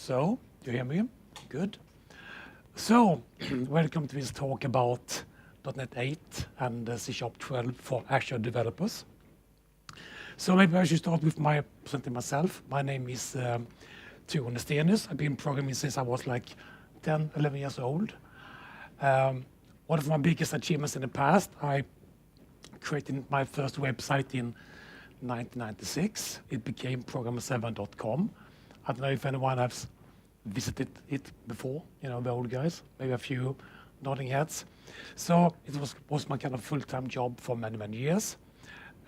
So, do you hear me? Good. So, welcome to this talk about .NET 8 and C# 12 for Azure developers. So maybe I should start with presenting myself. My name is Nestenius. I've been programming since I was like 10, 11 years old. One of my biggest achievements in the past, I created my first website in 1996. It became programmer7.com. I don't know if anyone has visited it before, the old guys, maybe a few nodding heads. So it was my kind of full-time job for many, many years.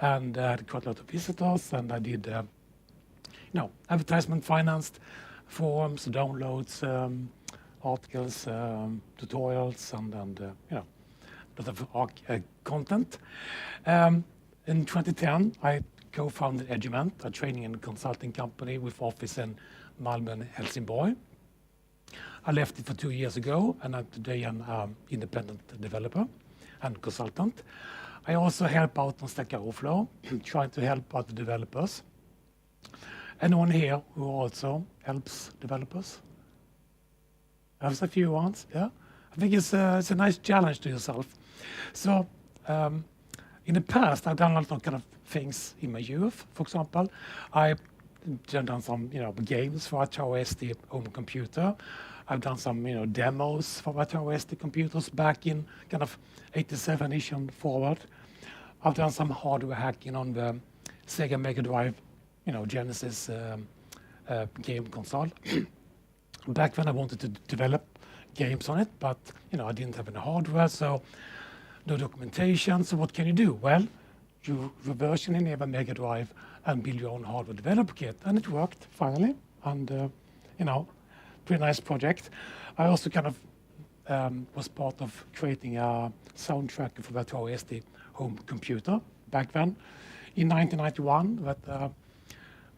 And I had quite a lot of visitors, and I did, advertisement financed forums, downloads, articles, tutorials, and a lot of content. In 2010, I co-founded Edgement, a training and consulting company with office in Malmö and Helsingborg. I left it for 2 years ago, and I'm today an independent developer and consultant. I also help out on Stack Overflow, trying to help out the developers. Anyone here who also helps developers? There's a few ones, yeah? I think it's a nice challenge to yourself. So in the past, I've done a lot of kind of things in my youth. For example, I've done some games for AOT home computer. I've done some demos for AOT computers back in kind of 87-ish and forward. I've done some hardware hacking on the Sega Mega Drive, Genesis game console. Back when I wanted to develop games on it, but I didn't have any hardware, so no documentation. So what can you do? Well, you reverse engineer a Mega Drive and build your own hardware developer kit, and it worked finally. And pretty nice project. I also kind of was part of creating a soundtrack for that AOT home computer back then. In 1991, that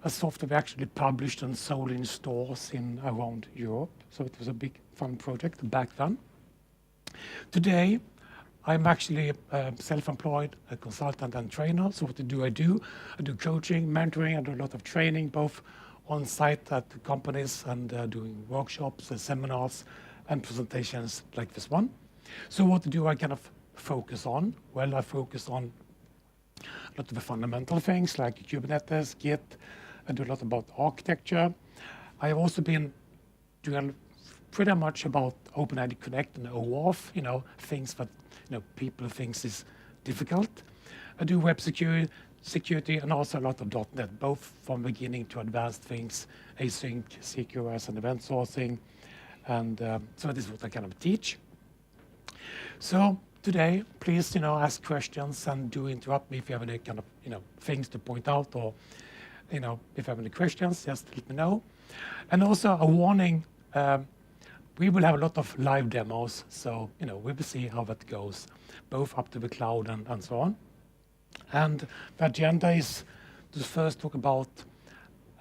a software actually published and sold in stores around Europe. So it was a big fun project back then. Today, I'm actually self-employed, a consultant and trainer. So what do? I do coaching, mentoring, I do a lot of training, both on site at companies and doing workshops and seminars and presentations like this one. So what do I kind of focus on? Well, I focus on a lot of the fundamental things like Kubernetes, Git. I do a lot about architecture. I have also been doing pretty much about OpenID Connect and OAuth, things that people think is difficult. I do web security and also a lot of .NET, both from beginning to advanced things, async, CQRS, and event sourcing. And so this is what I kind of teach. So today, please, ask questions and do interrupt me if you have any kind of, things to point out, or, if you have any questions, just let me know. And also a warning, we will have a lot of live demos, so we will see how that goes, both up to the cloud and so on. And the agenda is to first talk about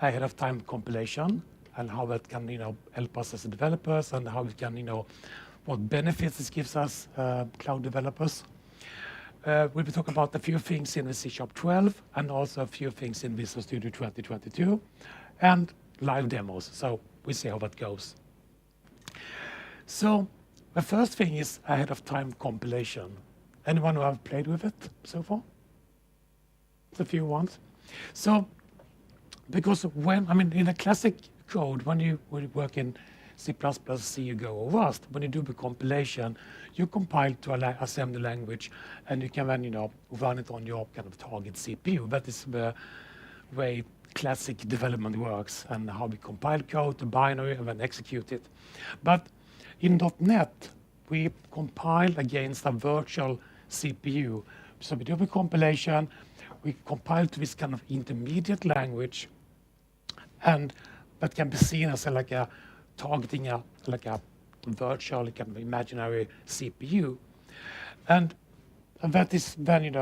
ahead of time compilation and how that can help us as developers, and how it can what benefits this gives us cloud developers. We'll be talking about a few things in the C# 12 and also a few things in Visual Studio 2022 and live demos. So we'll see how that goes. So the first thing is ahead of time compilation. Anyone who have played with it so far? It's a few ones. So because in a classic code, when you work in C++, C, you go or Rust, when you do the compilation, you compile to an assembly language, and you can then run it on your kind of target CPU. That is the way classic development works, and how we compile code to binary and then execute it. But in .NET, we compile against a virtual CPU. So we do the compilation, we compile to this kind of intermediate language, and that can be seen as targeting a virtual kind of imaginary CPU. And that is then,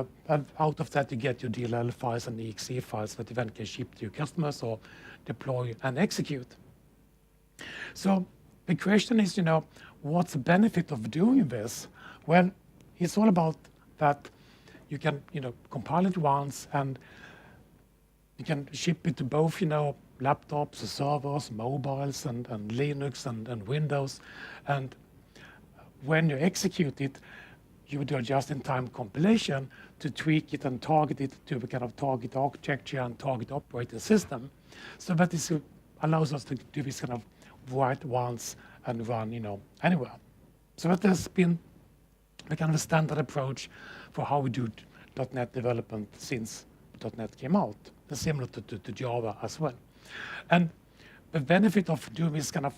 out of that you get your DLL files and exe files that you then can ship to your customers or deploy and execute. So the question is, what's the benefit of doing this? Well, it's all about that you can, compile it once, and you can ship it to both, laptops, servers, mobiles, and Linux and Windows. And when you execute it, you would do a just-in-time compilation to tweak it and target it to the kind of target architecture and target operating system. So that is allows us to do this kind of write once and run, anywhere. So that has been the kind of standard approach for how we do .NET development since .NET came out, and similar to Java as well. And the benefit of doing this kind of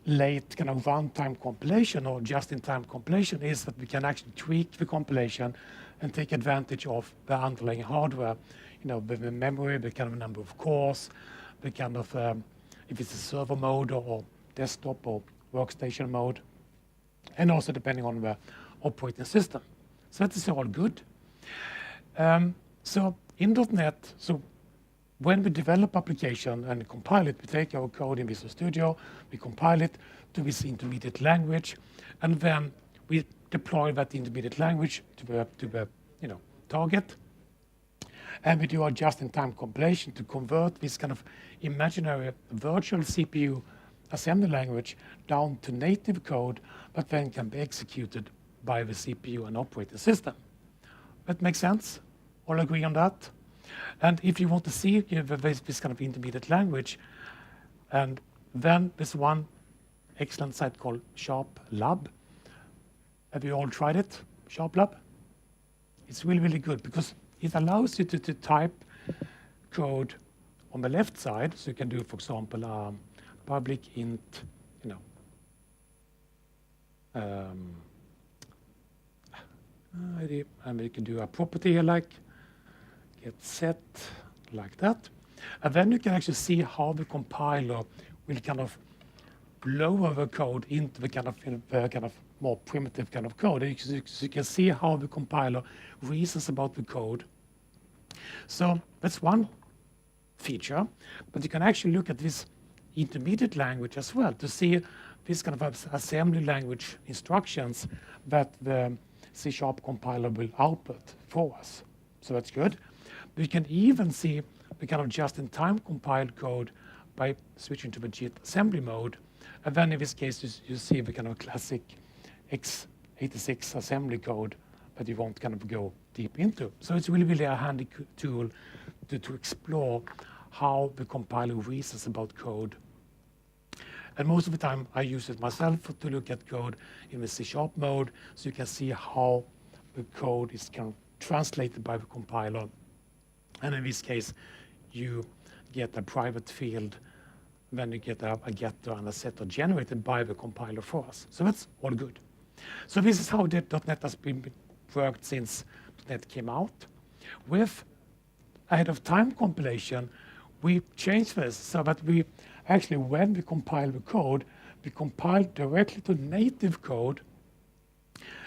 late kind of runtime compilation or just-in-time compilation is that we can actually tweak the compilation and take advantage of the underlying hardware, the memory, the kind of number of cores, the kind of if it's a server mode or desktop or workstation mode, and also depending on the operating system. So that is all good. So in .NET, so when we develop application and compile it, we take our code in Visual Studio, we compile it to this intermediate language, and then we deploy that intermediate language to the target. And we do our just-in-time compilation to convert this kind of imaginary virtual CPU assembly language down to native code that then can be executed by the CPU and operating system. That makes sense? All agree on that? And if you want to see this kind of intermediate language, and then there's one excellent site called Sharp Lab. Have you all tried it, Sharp Lab? It's really, really good because it allows you to type code on the left side. So you can do, for example, public int, and you can do a property here like get set like that. And then you can actually see how the compiler will kind of lower the code into the kind of more primitive kind of code. So you can see how the compiler reasons about the code. So that's one feature, but you can actually look at this intermediate language as well to see this kind of assembly language instructions that the C# compiler will output for us. So that's good. We can even see the kind of just-in-time compiled code by switching to the JIT assembly mode. And then in this case, you see the kind of classic x86 assembly code that you won't kind of go deep into. So it's really, really a handy tool to explore how the compiler reasons about code. And most of the time, I use it myself to look at code in the C# mode, so you can see how the code is kind of translated by the compiler. And in this case, you get a private field, then you get a getter and a setter generated by the compiler for us. So that's all good. So this is how .NET has been worked since .NET came out. With ahead of time compilation, we changed this so that we actually, when we compile the code, we compile directly to native code,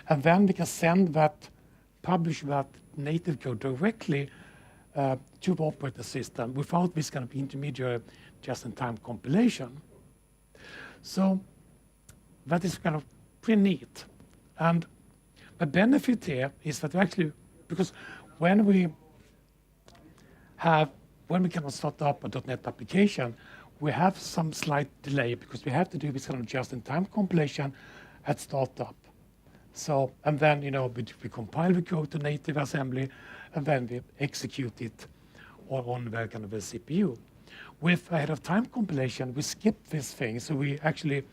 and then we can send that, publish that native code directly to the operating system without this kind of intermediate just-in-time compilation. So that is kind of pretty neat. And the benefit here is that actually, because when we cannot start up a .NET application, we have some slight delay because we have to do this kind of just-in-time compilation at startup. So, and then, we compile the code to native assembly, and then we execute it on the kind of a CPU. With ahead of time compilation, we skip this thing. So we actually,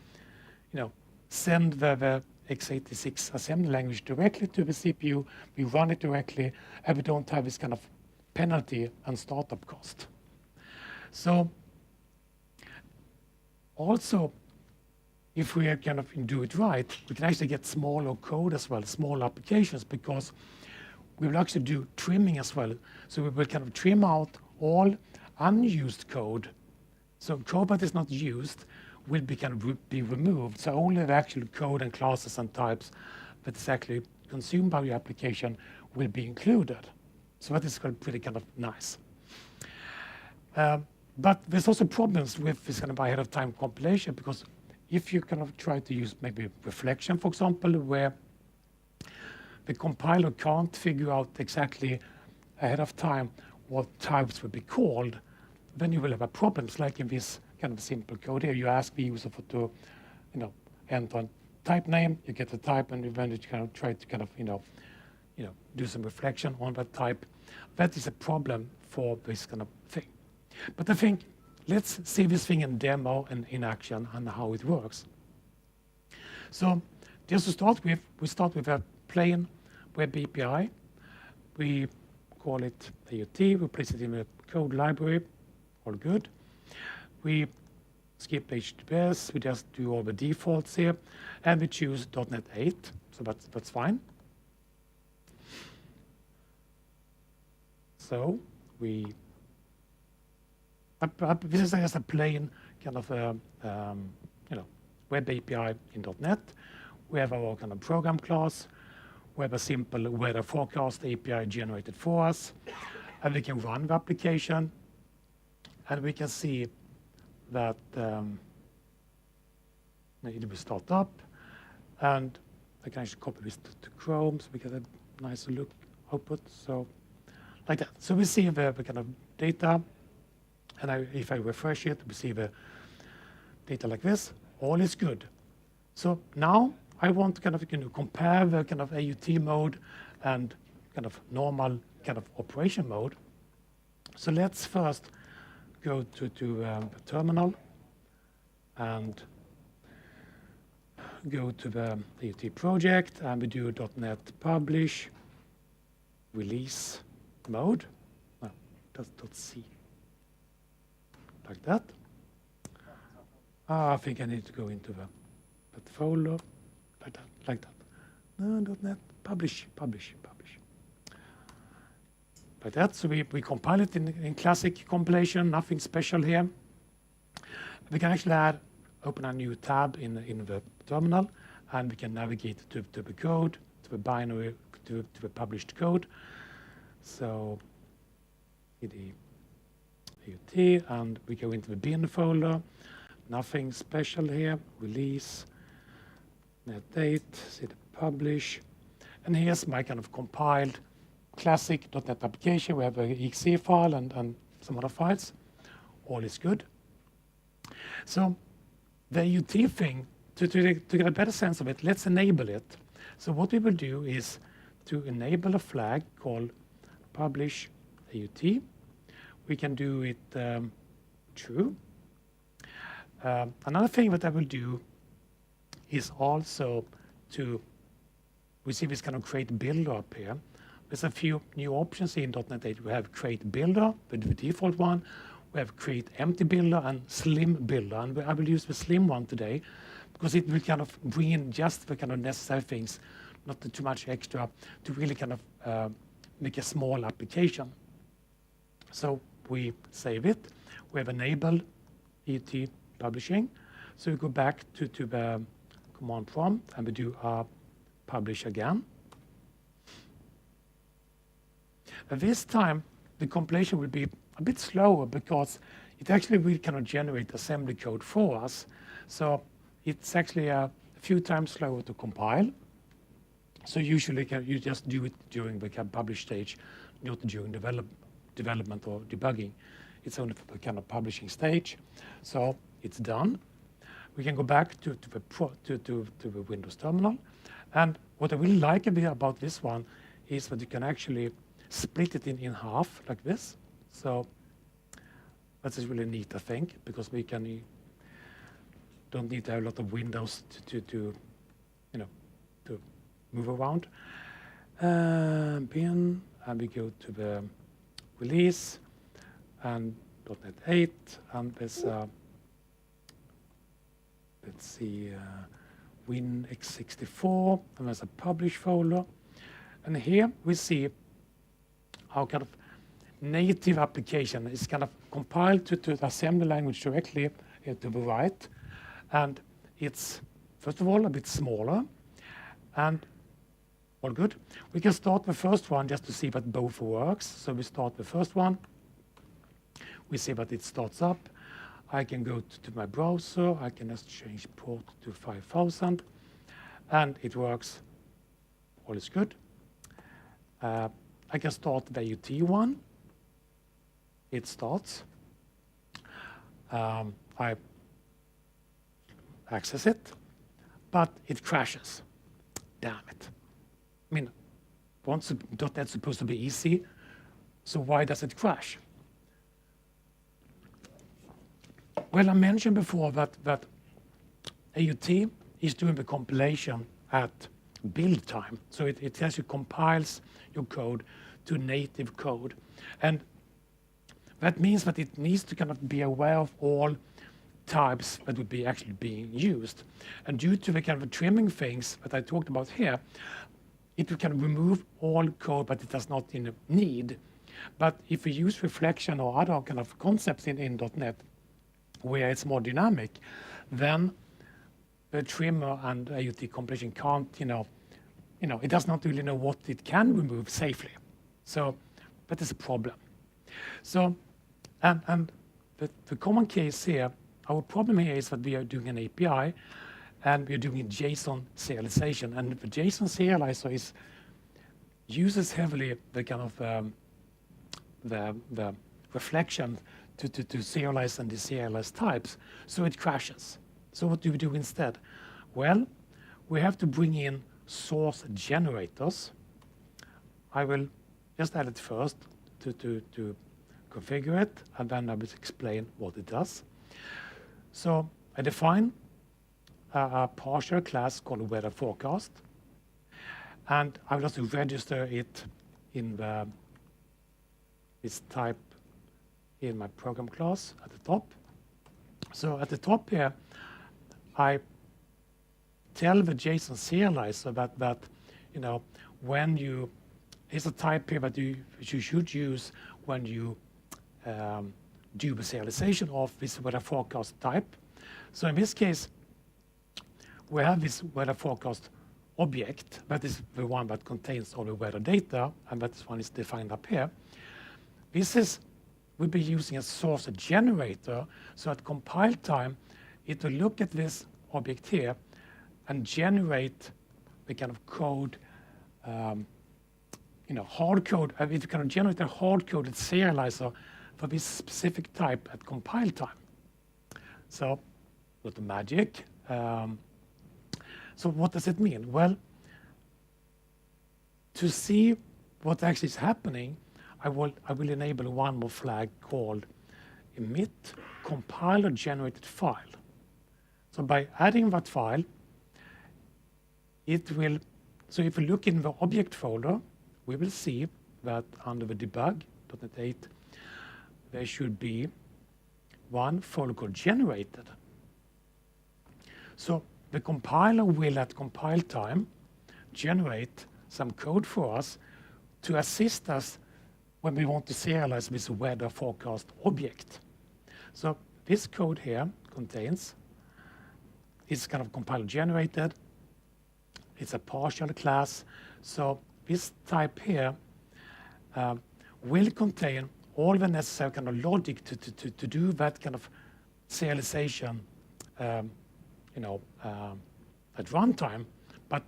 send the x86 assembly language directly to the CPU. We run it directly, and we don't have this kind of penalty and startup cost. So also, if we kind of do it right, we can actually get smaller code as well, small applications, because we will actually do trimming as well. So we will kind of trim out all unused code. So code that is not used will be removed. So only the actual code and classes and types that is actually consumed by your application will be included. So that is pretty kind of nice. But there's also problems with this kind of ahead of time compilation, because if you kind of try to use maybe reflection, for example, where the compiler can't figure out exactly ahead of time what types will be called, then you will have a problems like in this kind of simple code here. You ask the user to, enter a type name, you get the type, and then you kind of try to kind of, do some reflection on that type. That is a problem for this kind of thing. But I think let's see this thing in demo and in action and how it works. So just to start with, we start with a plain web API. We call it AOT, we place it in a code library, all good. We skip HTTPS, we just do all the defaults here, and we choose .NET 8, so that's fine. So this is just a plain kind of web API in .NET. We have our kind of program class. We have a simple weather forecast API generated for us, and we can run the application, and we can see that it will start up, and I can actually copy this to Chrome so we get a nice look output. So like that. So we see the kind of data, and if I refresh it, we see the data like this. All is good. So now I want to kind of compare the kind of AOT mode and kind of normal kind of operation mode. So let's first go to the terminal and go to the AOT project, and we do .NET publish release mode. No, that's .c. Like that. I think I need to go into that folder. Like that. No, .NET publish. Like that. So we compile it in classic compilation, nothing special here. We can actually open a new tab in the terminal, and we can navigate to the code, to the binary, to the published code. So the AOT, and we go into the bin folder. Nothing special here. Release. .NET 8, see the publish, and here's my kind of compiled classic .NET application. We have an exe file and some other files. All is good. So the AOT thing, to get a better sense of it, let's enable it. So what we will do is to enable a flag called publish AOT. We can do it true. Another thing that I will do is also to receive this kind of create builder up here. There's a few new options in .NET 8. We have create builder, the default one. We have create empty builder and slim builder. And I will use the slim one today because it will kind of bring in just the kind of necessary things, not too much extra, to really kind of make a small application. So we save it. We have enabled AOT publishing. So we go back to the command prompt, and we do publish again. And this time, the compilation will be a bit slower because it actually will kind of generate assembly code for us. So it's actually a few times slower to compile. So usually you just do it during the publish stage, not during development or debugging. It's only for the kind of publishing stage. So it's done. We can go back to the Windows terminal. And what I really like about this one is that you can actually split it in half like this. So that's really neat, I think, because we don't need to have a lot of windows to move around. Bin, and we go to the release and .NET 8, and there's let's see, WinX64, and there's a publish folder. And here we see our kind of native application is kind of compiled to the assembly language directly to the right. And it's, first of all, a bit smaller, and all good. We can start the first one just to see that both works. So we start the first one. We see that it starts up. I can go to my browser. I can just change port to 5000, and it works. All is good. I can start the AOT one. It starts. I access it, but it crashes. Damn it. I mean, once .NET's supposed to be easy, so why does it crash? Well, I mentioned before that AOT is doing the compilation at build time. So it actually compiles your code to native code. And that means that it needs to kind of be aware of all types that would be actually being used. And due to the kind of trimming things that I talked about here, it will kind of remove all code that it does not need. But if we use reflection or other kind of concepts in .NET, where it's more dynamic, then the trimmer and AOT compilation can't, it does not really know what it can remove safely. So that is a problem. So, and the common case here, our problem here is that we are doing an API and we're doing JSON serialization. And the JSON serializer uses heavily the kind of the reflection to serialize and deserialize types, so it crashes. So what do we do instead? Well, we have to bring in source generators. I will just add it first to configure it, and then I will explain what it does. So I define a partial class called weather forecast, and I will also register it in this type in my program class at the top. So at the top here, I tell the JSON serializer that when you, it's a type here that you should use when you do the serialization of this weather forecast type. So in this case, we have this weather forecast object, that is the one that contains all the weather data, and that one is defined up here. We'll be using a source generator, so at compile time, it will look at this object here and generate the kind of code, hard code. It can generate a hard-coded serializer for this specific type at compile time. So, with the magic. So what does it mean? Well, to see what actually is happening, I will enable one more flag called emit compiler generated file. So by adding that file, it will, so if we look in the object folder, we will see that under the debug.NET 8, there should be one folder called generated. So the compiler will at compile time generate some code for us to assist us when we want to serialize this weather forecast object. So this code here contains, it's kind of compiler generated, it's a partial class, so this type here will contain all the necessary kind of logic to do that kind of serialization at runtime, but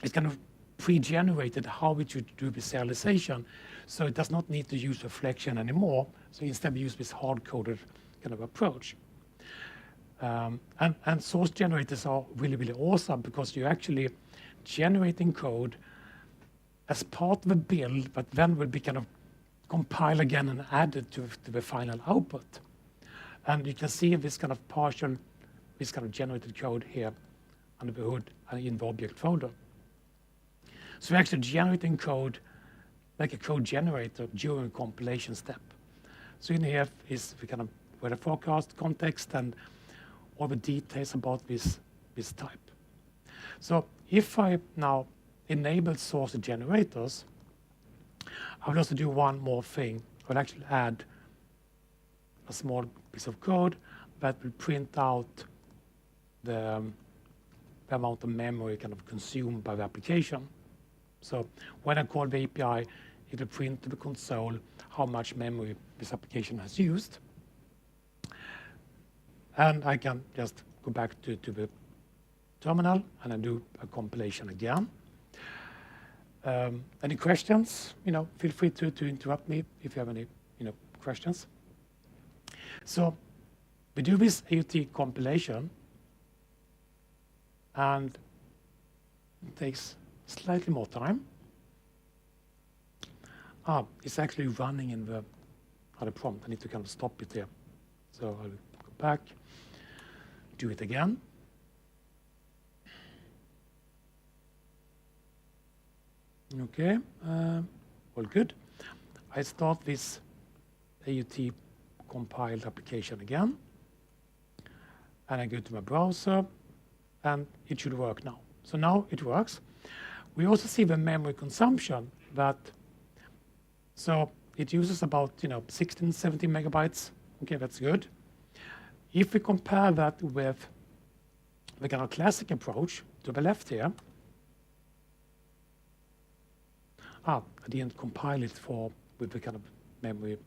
it's kind of pre-generated how it should do the serialization, so it does not need to use reflection anymore. So instead we use this hard-coded kind of approach. And source generators are really, really awesome because you're actually generating code as part of a build, but then will be kind of compiled again and added to the final output. And you can see this kind of partial, this kind of generated code here under the hood and in the object folder. So we're actually generating code like a code generator during compilation step. So in here is the kind of weather forecast context and all the details about this type. So if I now enable source generators, I will also do one more thing. I'll actually add a small piece of code that will print out the amount of memory kind of consumed by the application. So when I call the API, it will print to the console how much memory this application has used. And I can just go back to the terminal and then do a compilation again. Any questions? Feel free to interrupt me if you have any questions. So we do this AOT compilation, and it takes slightly more time. It's actually running in the other prompt. I need to kind of stop it here. So I'll go back, do it again. Okay, all good. I start this AOT compiled application again, and I go to my browser, and it should work now. So now it works. We also see the memory consumption that, so it uses about 16, 17 megabytes. Okay, that's good. If we compare that with the kind of classic approach to the left here, I didn't compile it with the kind of memory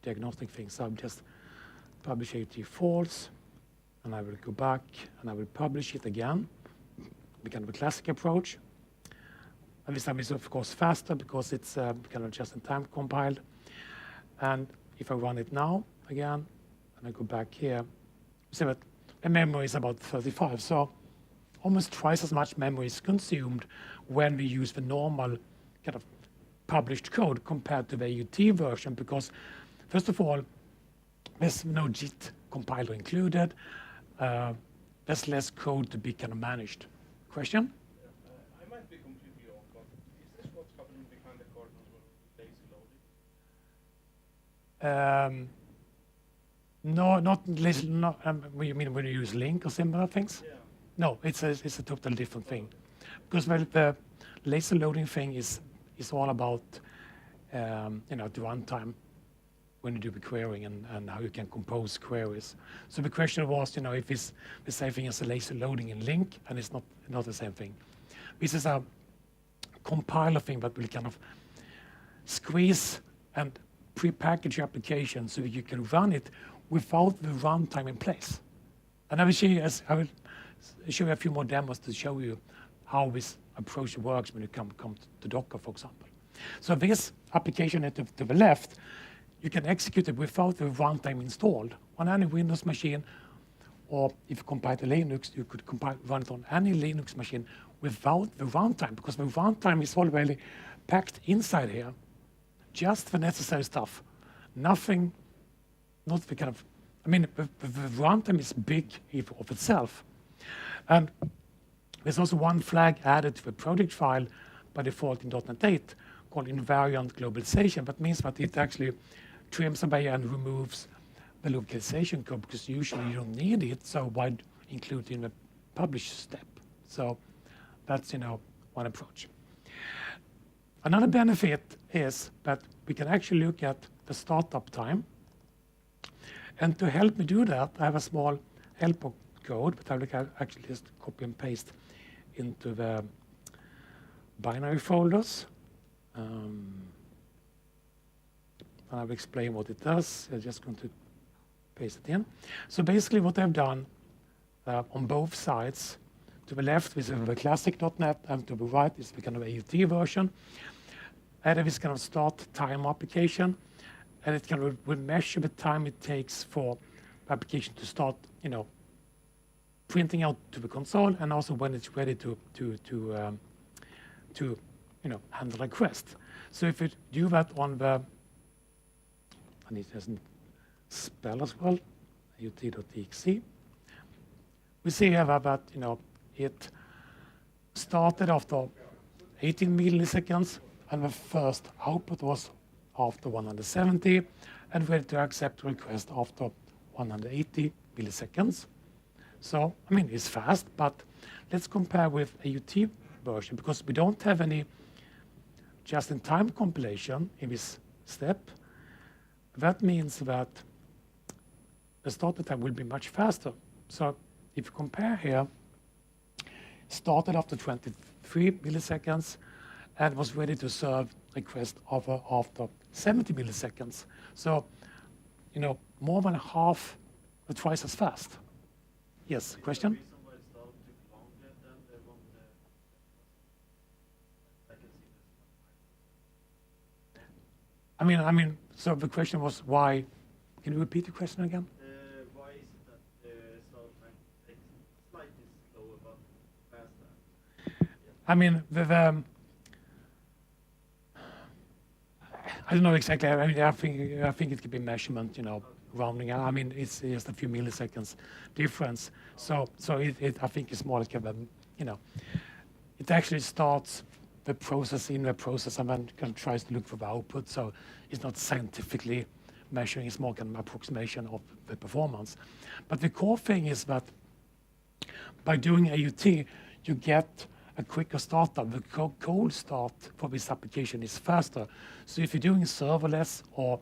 diagnostic thing, so I'll just publish AOT false, and I will go back and I will publish it again, the kind of a classic approach. And this time is of course faster because it's kind of just-in-time compiled. And if I run it now again, and I go back here, see that the memory is about 35, so almost twice as much memory is consumed when we use the normal kind of published code compared to the AOT version, because first of all, there's no JIT compiler included. There's less code to be kind of managed. Question? I might be completely off, but is this what's happening behind the curtains when lazy loading? No, not lazy. No, you mean when you use link or similar things? Yeah. No, it's a totally different thing, because the lazy loading thing is all about the runtime when you do the querying and how you can compose queries. So the question was, if it's the same thing as a lazy loading in link, and it's not the same thing. This is a compiler thing that will kind of squeeze and pre-package your application so that you can run it without the runtime in place. And I will show you a few more demos to show you how this approach works when you come to Docker, for example. So this application to the left, you can execute it without the runtime installed on any Windows machine, or if you compile to Linux, you could run it on any Linux machine without the runtime, because the runtime is already packed inside here, just the necessary stuff. Nothing, not the kind of, the runtime is big of itself. And there's also one flag added to the project file by default in .NET 8 called invariant globalization. That means that it actually trims away and removes the localization code, because usually you don't need it, so why include it in the publish step? So that's one approach. Another benefit is that we can actually look at the startup time. And to help me do that, I have a small help code, but I will actually just copy and paste into the binary folders. And I will explain what it does. I'm just going to paste it in. So basically what I've done on both sides, to the left is the classic .NET, and to the right is the kind of AOT version. I have this kind of start time application, and it will measure the time it takes for the application to start, printing out to the console, and also when it's ready to handle a request. So if you do that on the, and it doesn't spell as well, AOT.exe, we see here that it started after 18 milliseconds, and the first output was after 170, and ready to accept request after 180 milliseconds. So, it's fast, but let's compare with AOT version, because we don't have any just-in-time compilation in this step. That means that the start time will be much faster. So if you compare here, started after 23 milliseconds and was ready to serve request after 70 milliseconds. So, more than half, or twice as fast. Yes, question? So the question was why? Can you repeat the question again? Why is it I mean, I don't know exactly. I mean, I think it could be measurement, rounding. I mean, it's just a few milliseconds difference. So I think it's more like it actually starts the process in the process and then kind of tries to look for the output. So it's not scientifically measuring, it's more kind of approximation of the performance. But the core thing is that by doing AOT, you get a quicker startup. The cold start for this application is faster. So if you're doing serverless or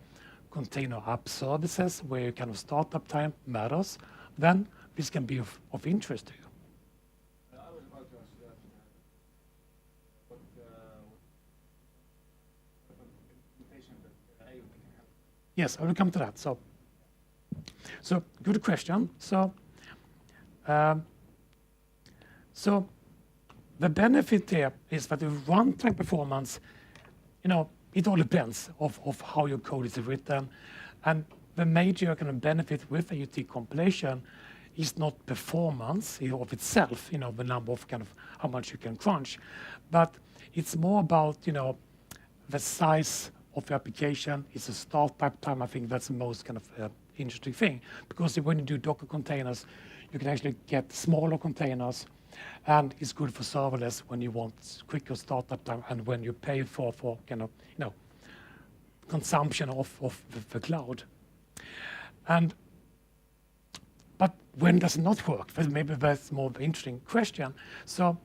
container app services where your kind of startup time matters, then this can be of interest to you. I was about to ask that. What implementation that AOT can help? Yes, I will come to that. So good question. So the benefit here is that the runtime performance, it all depends of how your code is written. And the major kind of benefit with AOT compilation is not performance of itself, the number of kind of how much you can crunch, but it's more about, the size of the application. It's a startup time. I think that's the most kind of interesting thing, because when you do Docker containers, you can actually get smaller containers, and it's good for serverless when you want quicker startup time and when you pay for kind of consumption of the cloud. But when does it not work? Maybe that's more of an interesting question. So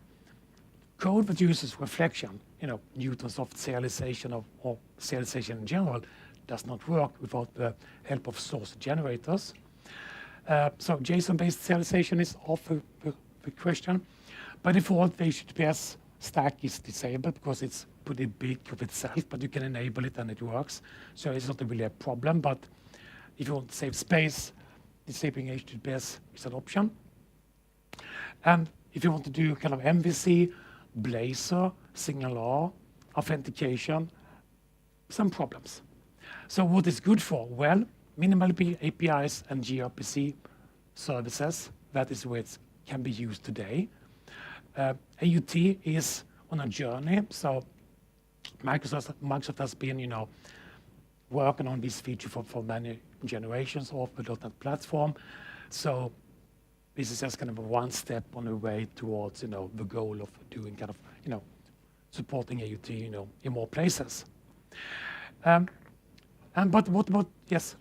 code that uses reflection, Newton's of serialization or serialization in general, does not work without the help of source generators. So JSON-based serialization is off the question. By default, the HTTPS stack is disabled because it's pretty big of itself, but you can enable it and it works. So it's not really a problem, but if you want to save space, disabling HTTPS is an option. And if you want to do kind of MVC, Blazor, SignalR, authentication, some problems. So what is good for? Well, minimal APIs and gRPC services, that is where it can be used today. AOT is on a journey, so Microsoft has been, working on this feature for many generations of the .NET platform. So this is just kind of one step on the way towards, the goal of doing kind of, supporting AOT, in more places. But what about, yes?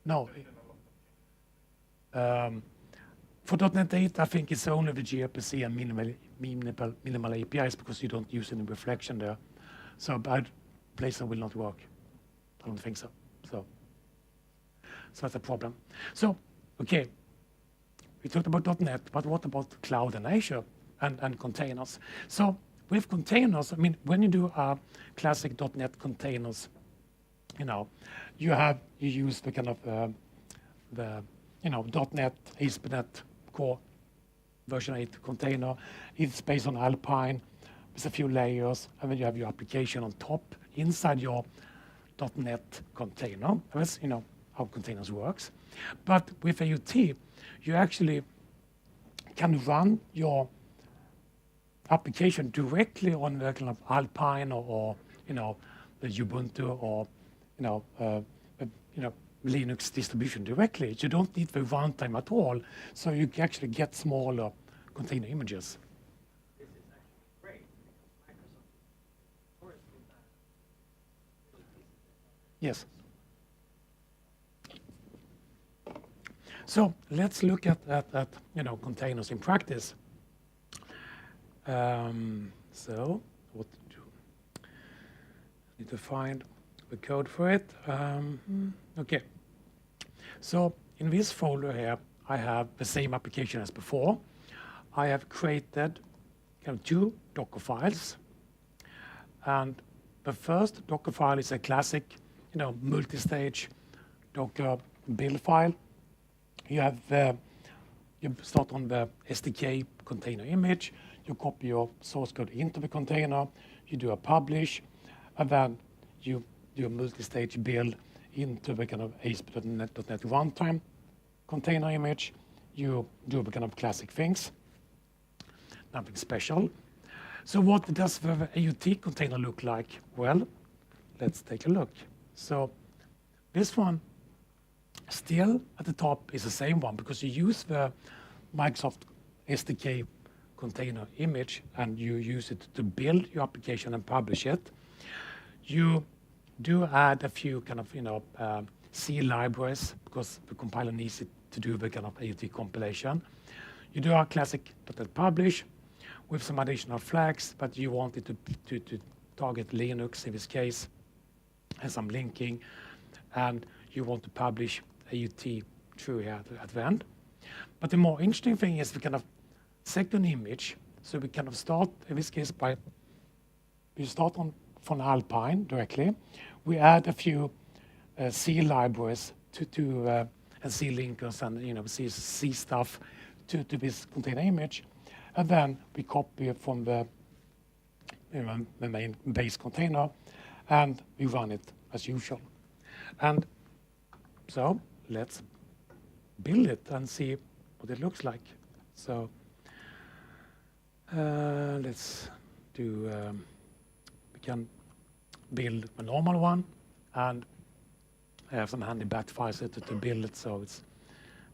No. For .NET 8, I think it's only the gRPC and minimal APIs because you don't use any reflection there. So Blazor will not work. I don't think so. So that's a problem. So, okay, we talked about .NET, but what about cloud and Azure and containers? So with containers, I mean, when you do classic .NET containers, you use the kind of .NET ASP.NET Core version 8 container. It's based on Alpine. There's a few layers, and then you have your application on top inside your .NET container. That's how containers works. But with AOT, you actually can run your application directly on the kind of Alpine or the Ubuntu or Linux distribution directly. You don't need the runtime at all, so you can actually get smaller container images. This is actually great because Microsoft, of course, with that. Yes. So let's look at containers in practice. So what to do? I need to find the code for it. Okay. So in this folder here, I have the same application as before. I have created kind of 2 Docker files. And the first Docker file is a classic, multi-stage Docker build file. You have you start on the SDK container image. You copy your source code into the container. You do a publish, and then you do a multi-stage build into the kind of ASP.NET runtime container image. you do the kind of classic things, nothing special. So what does the AOT container look like? Well, let's take a look. So this one still at the top is the same one because you use the Microsoft SDK container image and you use it to build your application and publish it. You do add a few kind of C libraries because the compiler needs it to do the kind of AOT compilation. You do a classic .publish with some additional flags, but you want it to target Linux in this case, and some linking, and you want to publish AOT through here at the end. But the more interesting thing is the kind of second image. So we kind of start, in this case, we start from Alpine directly. We add a few C libraries and C linkers and C stuff to this container image, and then we copy it from the main base container, and we run it as usual. And so let's build it and see what it looks like. So let's do, we can build a normal one, and I have some handy bat files to build it, so it's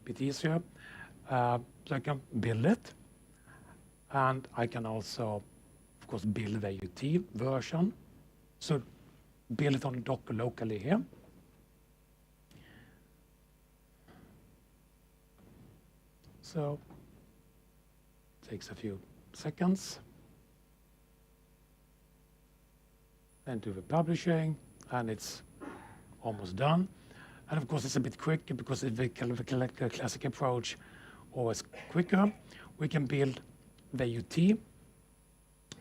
a bit easier. So I can build it, and I can also, of course, build the AOT version. So build it on Docker locally here. So it takes a few seconds. Then do the publishing, and it's almost done. And of course, it's a bit quicker because it's the classic approach, always quicker. We can build the AOT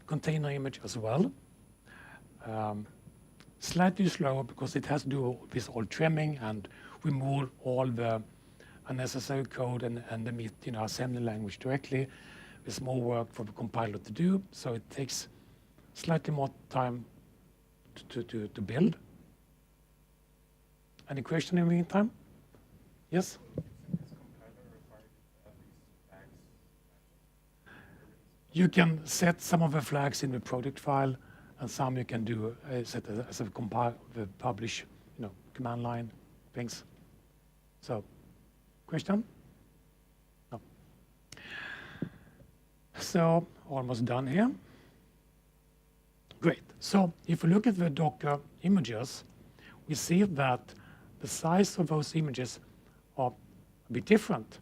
container image as well. Slightly slower because it has to do with all trimming and remove all the unnecessary code and emit assembly language directly. There's more work for the compiler to do, so it takes slightly more time to build. Any question in the meantime? Yes? You can set some of the flags in the project file, and some you can do set as a compile, the publish, command line things. So, question? No. So, almost done here. Great. So, if we look at the Docker images, we see that the size of those images are a bit different.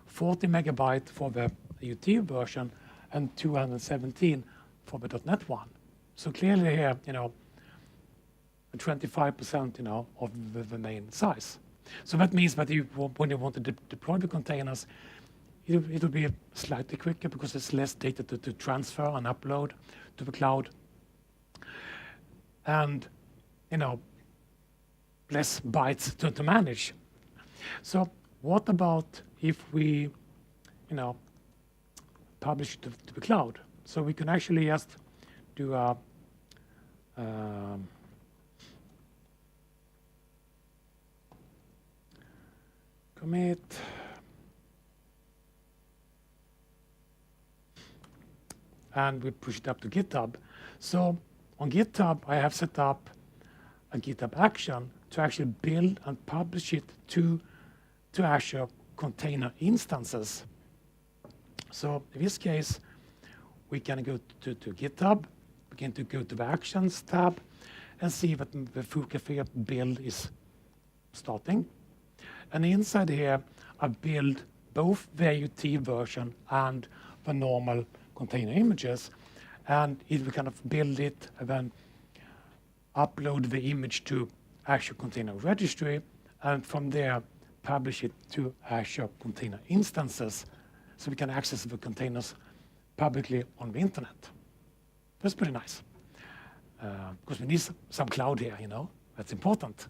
40 megabyte for the AOT version and 217 for the .NET one. So clearly here, 25%, of the main size. So that means that when you want to deploy the containers, it will be slightly quicker because there's less data to transfer and upload to the cloud. And, less bytes to manage. So what about if we, publish to the cloud? So we can actually just do a commit, and we push it up to GitHub. So on GitHub, I have set up a GitHub action to actually build and publish it to Azure container instances. So in this case, we can go to GitHub, we can go to the Actions tab, and see that the Fukafe build is starting. And inside here, I build both the AOT version and the normal container images, and it will kind of build it and then upload the image to Azure Container Registry, and from there publish it to Azure Container Instances, so we can access the containers publicly on the internet. That's pretty nice, because we need some cloud here, that's important.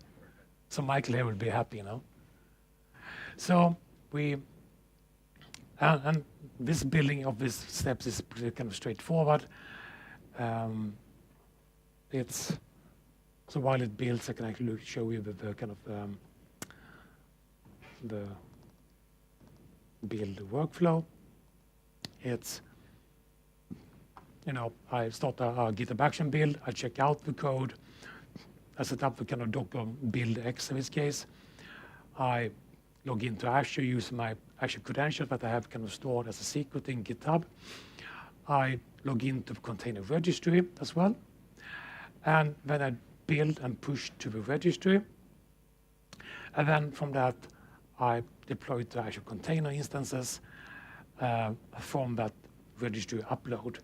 So Michael here will be happy, So we, and this building of these steps is pretty kind of straightforward. So while it builds, I can actually show you the kind of the build workflow. It's, I start a GitHub action build, I check out the code, I set up the kind of Docker build X in this case. I log into Azure using my Azure credentials that I have kind of stored as a secret in GitHub. I log into the container registry as well. And then I build and push to the registry. And then from that, I deploy to Azure container instances from that registry upload.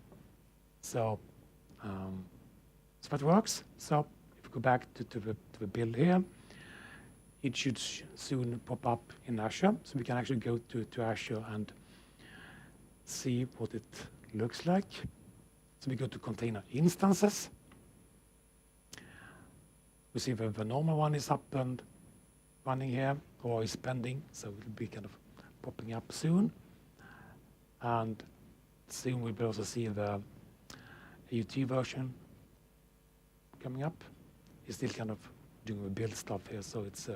So that works. So if we go back to the build here, it should soon pop up in Azure. So we can actually go to Azure and see what it looks like. So we go to container instances. We see that the normal one is up and running here, or is pending, so it will be kind of popping up soon. And soon we will also see the AOT version coming up. It's still kind of doing the build stuff here, so it's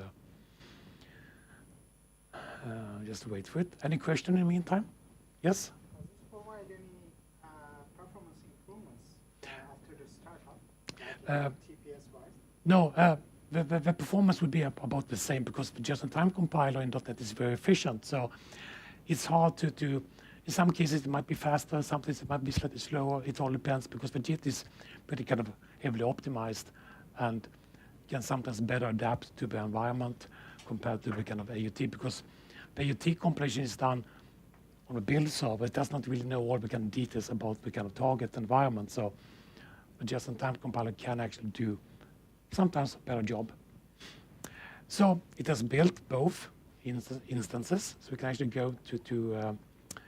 just wait for it. Any question in the meantime? Yes? Does this provide any performance improvements after the startup, like TPS-wise? No, the performance would be about the same because the just-in-time compiler in .NET is very efficient. So it's hard to in some cases it might be faster, some cases it might be slightly slower. It all depends because the JIT is pretty kind of heavily optimized and can sometimes better adapt to the environment compared to the kind of AOT, because the AOT compilation is done on a build server. It does not really know all the kind of details about the kind of target environment. So the just-in-time compiler can actually do sometimes a better job. So it has built both instances. So we can actually go to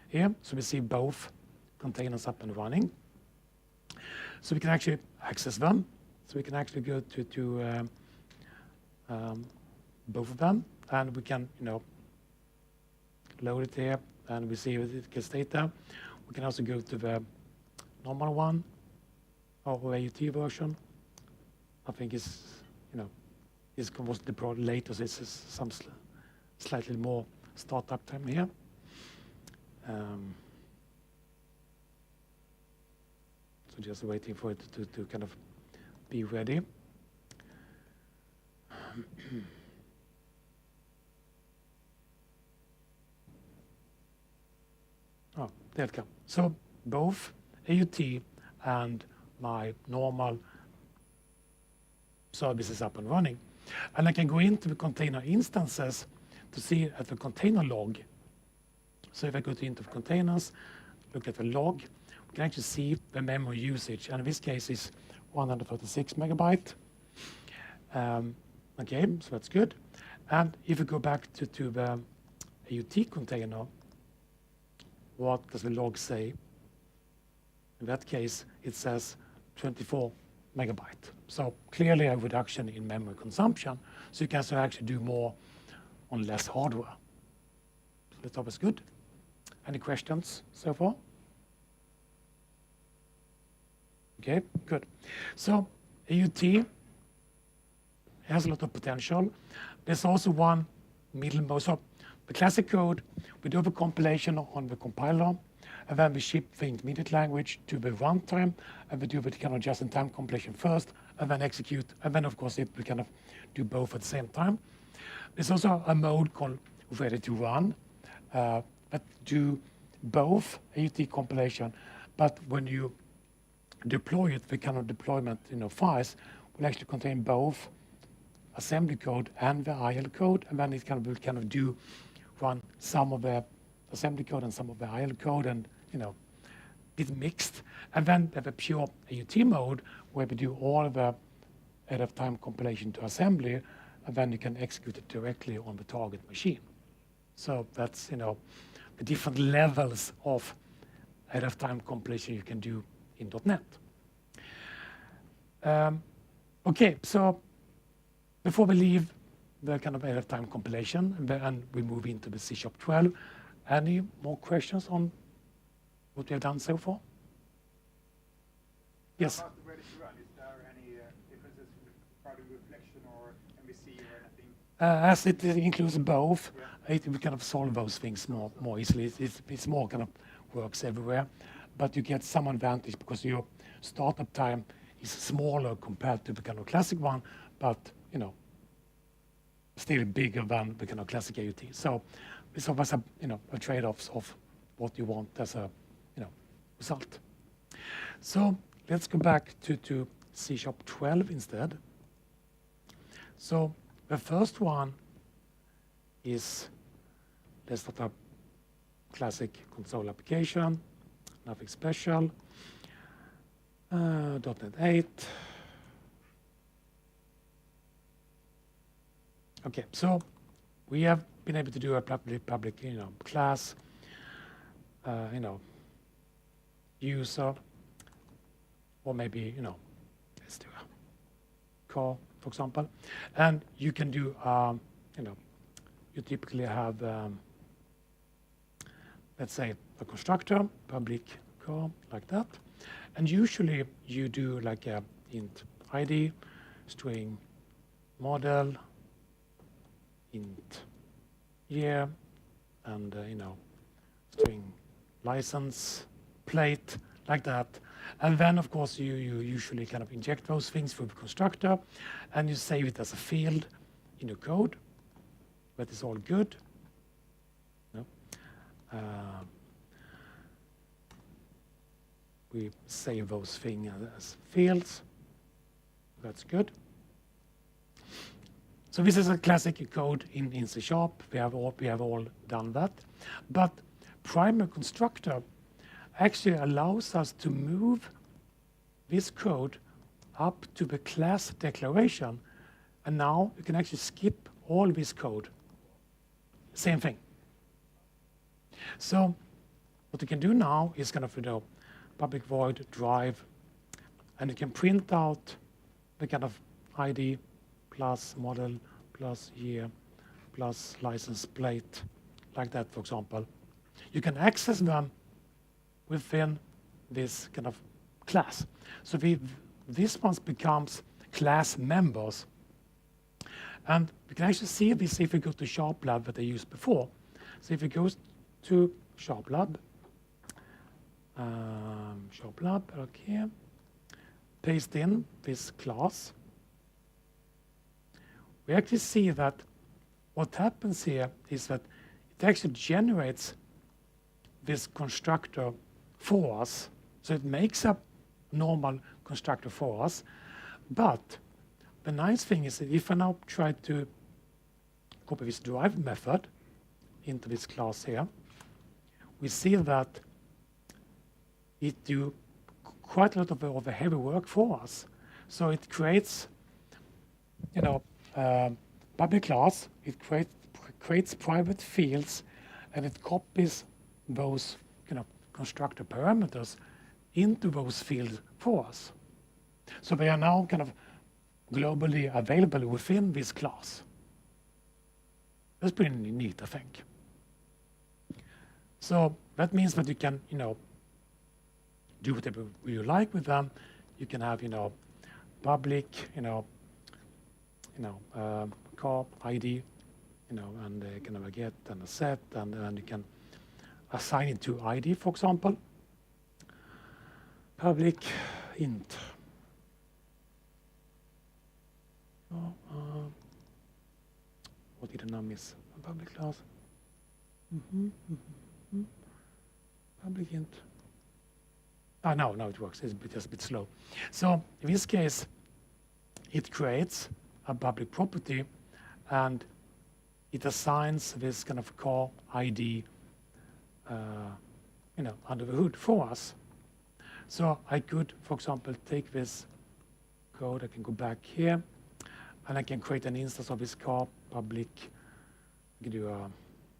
here. So we see both containers up and running. So we can actually access them. So we can actually go to both of them, and we can, load it here, and we see it gets data. We can also go to the normal one, or AOT version. I think it's, was deployed later, so it's some slightly more startup time here. So just waiting for it to kind of be ready. Oh, there it comes. So both AOT and my normal service is up and running. And I can go into the container instances to see at the container log. So if I go into the containers, look at the log, we can actually see the memory usage. And in this case, is 136 megabyte. Okay, so that's good. And if we go back to the AOT container, what does the log say? In that case, it says 24 megabyte. So clearly a reduction in memory consumption. So you can actually do more on less hardware. So that's always good. Any questions so far? Okay, good. So AOT has a lot of potential. There's also one middle. So the classic code, we do the compilation on the compiler, and then we ship the intermediate language to the runtime, and we do the kind of just-in-time compilation first, and then execute, and then of course we kind of do both at the same time. There's also a mode called ready to run that do both AOT compilation, but when you deploy it, the kind of deployment files will actually contain both assembly code and the IL code, and then it will kind of do run some of the assembly code and some of the IL code, and bit mixed. And then we have a pure AOT mode where we do all the ahead-of-time compilation to assembly, and then you can execute it directly on the target machine. So that's the different levels of ahead-of-time compilation you can do in .NET. Okay, so before we leave the kind of ahead-of-time compilation and we move into the C# 12, any more questions on what we have done so far? Yes? About the ready to run, is there any differences regarding reflection or MVC or anything? As it includes both, we kind of solve those things more easily. It's more kind of works everywhere, but you get some advantage because your startup time is smaller compared to the kind of classic one, but still bigger than the kind of classic AOT. So it's always a trade-offs of what you want as a result. So let's go back to C#12 instead. So the first one is, let's start a classic console application, nothing special. .NET 8. Okay, so we have been able to do a public class, user, or maybe let's do a car, for example, and you can do you typically have let's say a constructor, public car, like that, and usually you do like a int ID, string model, int year, and string license plate, like that. And then of course you usually kind of inject those things through the constructor, and you save it as a field in your code. That is all good. No? We save those things as fields. That's good. So this is a classic code in C#. We have all done that. But primary constructor actually allows us to move this code up to the class declaration. And now you can actually skip all this code. Same thing. So what you can do now is kind of, public void drive, and you can print out the kind of ID plus model plus year plus license plate, like that, for example. You can access them within this kind of class. So this one becomes class members. And we can actually see this if we go to SharpLab that I used before. So if we go to SharpLab, okay, paste in this class, we actually see that what happens here is that it actually generates this constructor for us. So it makes a normal constructor for us. But the nice thing is that if I now try to copy this drive method into this class here, we see that it do quite a lot of the heavy work for us. So it creates, public class, it creates private fields, and it copies those constructor parameters into those fields for us. So they are now kind of globally available within this class. That's pretty neat, I think. So that means that you can, do whatever you like with them. You can have, public, car ID, and kind of a get and a set, and you can assign it to ID, for example. Public int. What did I now miss? A public class. Public int. No, it works. It's just a bit slow. So in this case, it creates a public property, and it assigns this kind of car ID, under the hood for us. So I could, for example, take this code. I can go back here, and I can create an instance of this car public. I can do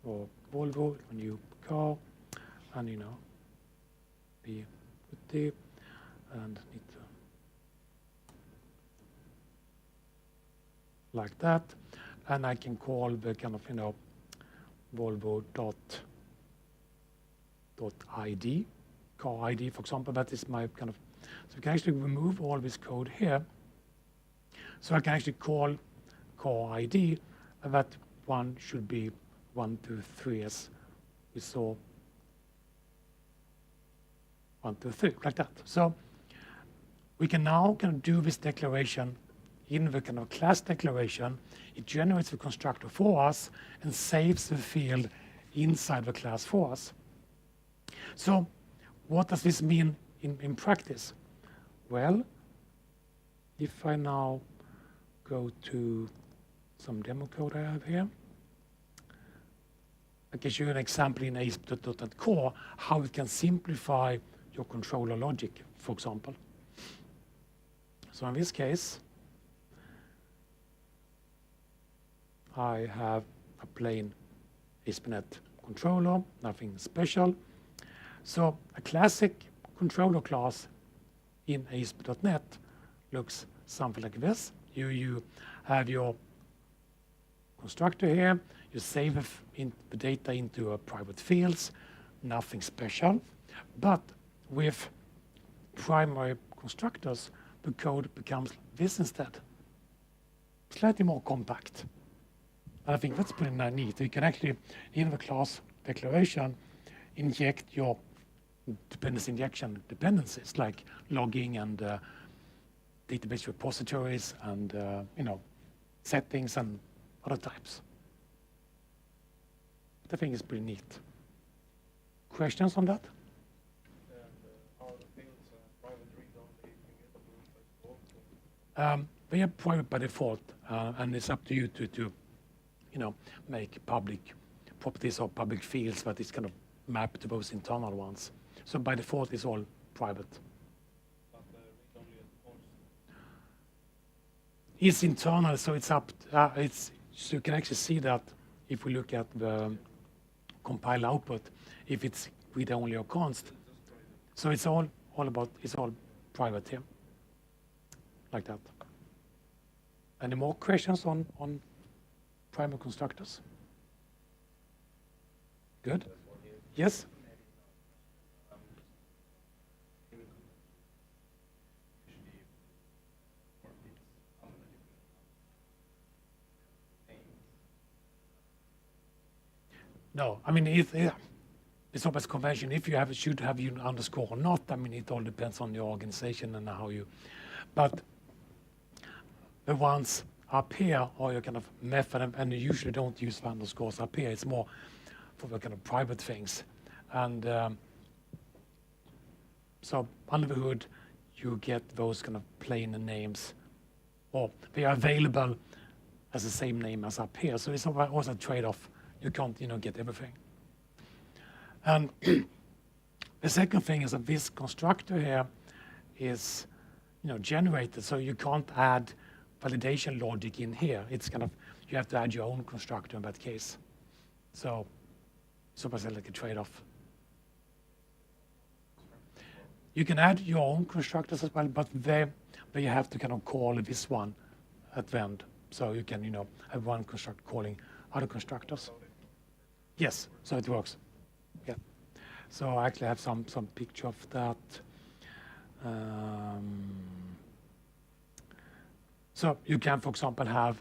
or Volvo, a new car, and be deep, and need to like that, and I can call the kind of Volvo dot ID, car ID, for example. That is my kind of, so we can actually remove all this code here. So I can actually call car ID, and that one should be 1, 2, 3, as we saw. 1, 2, 3, like that. So we can now kind of do this declaration in the kind of class declaration. It generates the constructor for us and saves the field inside the class for us. So what does this mean in practice? Well, if I now go to some demo code I have here, I can show you an example in ASP.NET Core how it can simplify your controller logic, for example. So in this case, I have a plain ASP.NET controller, nothing special. So a classic controller class in ASP.NET looks something like this. You have your constructor here, you save the data into private fields, nothing special. But with primary constructors, the code becomes this instead, slightly more compact. And I think that's pretty neat. You can actually, in the class declaration, inject your dependency injection dependencies like logging and database repositories and settings and other types. I think it's pretty neat. Questions on that? And are the fields private read-only immutable by default? They are private by default, and it's up to you to make public properties or public fields that is kind of mapped to those internal ones. So by default, it's all private. But read-only at points. It's internal, so it's up. So you can actually see that if we look at the compile output, if it's read-only or const. So it's all private here, like that. Any more questions on primary constructors? Good. Yes. No, I mean, it's always convention. If you should have you underscore or not, I mean, it all depends on your organization and how you, but the ones up here are your kind of method, and you usually don't use the underscores up here. It's more for the kind of private things. And so under the hood, you get those kind of plain names, or they are available as the same name as up here. So it's also a trade-off. You can't, get everything. And the second thing is that this constructor here is, generated, so you can't add validation logic in here. It's kind of, you have to add your own constructor in that case. So it's almost like a trade-off. You can add your own constructors as well, but they have to kind of call this one at the end. So you can, have one constructor calling other constructors. Yes, so it works. Yeah. So I actually have some picture of that. So you can, for example, have,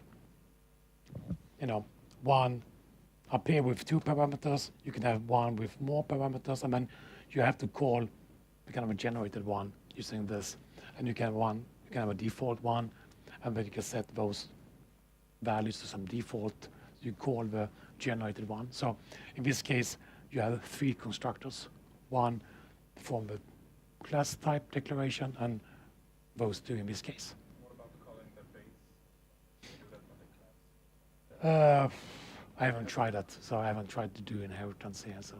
one up here with 2 parameters. You can have one with more parameters, and then you have to call the kind of a generated one using this. And you can have a default one, and then you can set those values to some default. You call the generated one. So in this case, you have 3 constructors, one from the class type declaration, and those 2 in this case. What about calling the base? Do that by the class? I haven't tried that, so I haven't tried to do inheritance here. So,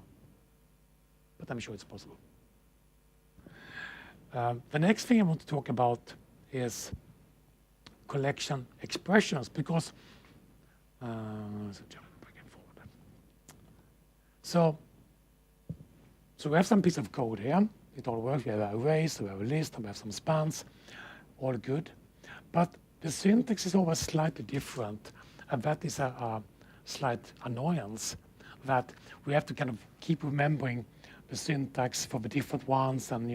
but I'm sure it's possible. The next thing I want to talk about is collection expressions, because so we have some piece of code here. It all works. We have arrays, we have a list, and we have some spans. All good. But the syntax is always slightly different, and that is a slight annoyance, that we have to kind of keep remembering the syntax for the different ones, and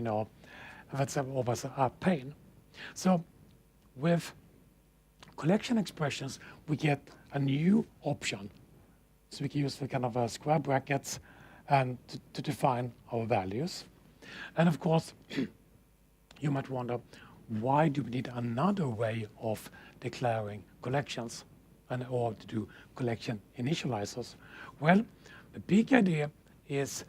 that's always a pain. So with collection expressions, we get a new option. So we can use the kind of square brackets and to define our values. And of course, you might wonder, why do we need another way of declaring collections and or to do collection initializers? Well, the big idea is,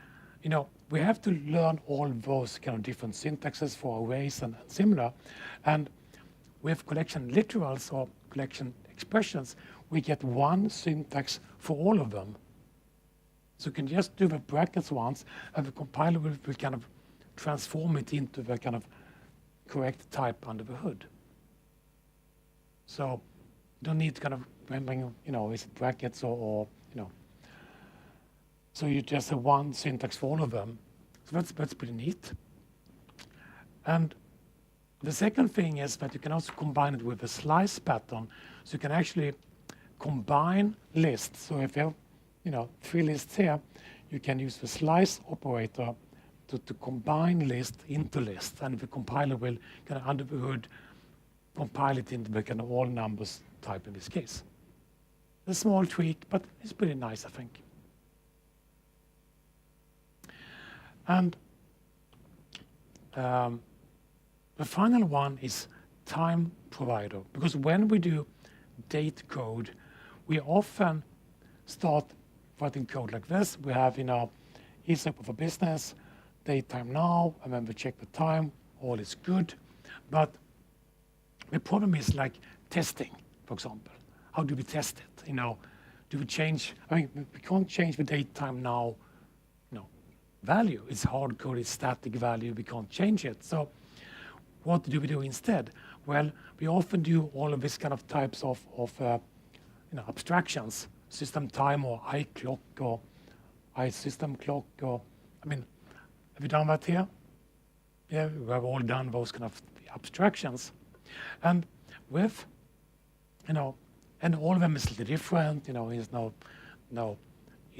we have to learn all those kind of different syntaxes for arrays and similar. And with collection literals or collection expressions, we get one syntax for all of them. So you can just do the brackets once, and the compiler will kind of transform it into the kind of correct type under the hood. So you don't need to kind of remembering, is it brackets or. So you just have one syntax for all of them. So that's pretty neat. And the second thing is that you can also combine it with a slice pattern. So you can actually combine lists. So if you have, 3 lists here, you can use the slice operator to combine list into list. And the compiler will kind of under the hood compile it into the kind of all numbers type in this case. A small tweak, but it's pretty nice, I think. And the final one is TimeProvider, because when we do date code, we often start writing code like this. We have, is up of a business, date time now, and then we check the time, all is good. But the problem is like testing, for example. How do we test it? Do we change? We can't change the date time now value. It's hard code, it's static value, we can't change it. So what do we do instead? Well, we often do all of these kind of types of abstractions, system time or iClock or iSystem clock or, have you done that here? Yeah, we have all done those kind of abstractions. And with, and all of them is a little different, there's no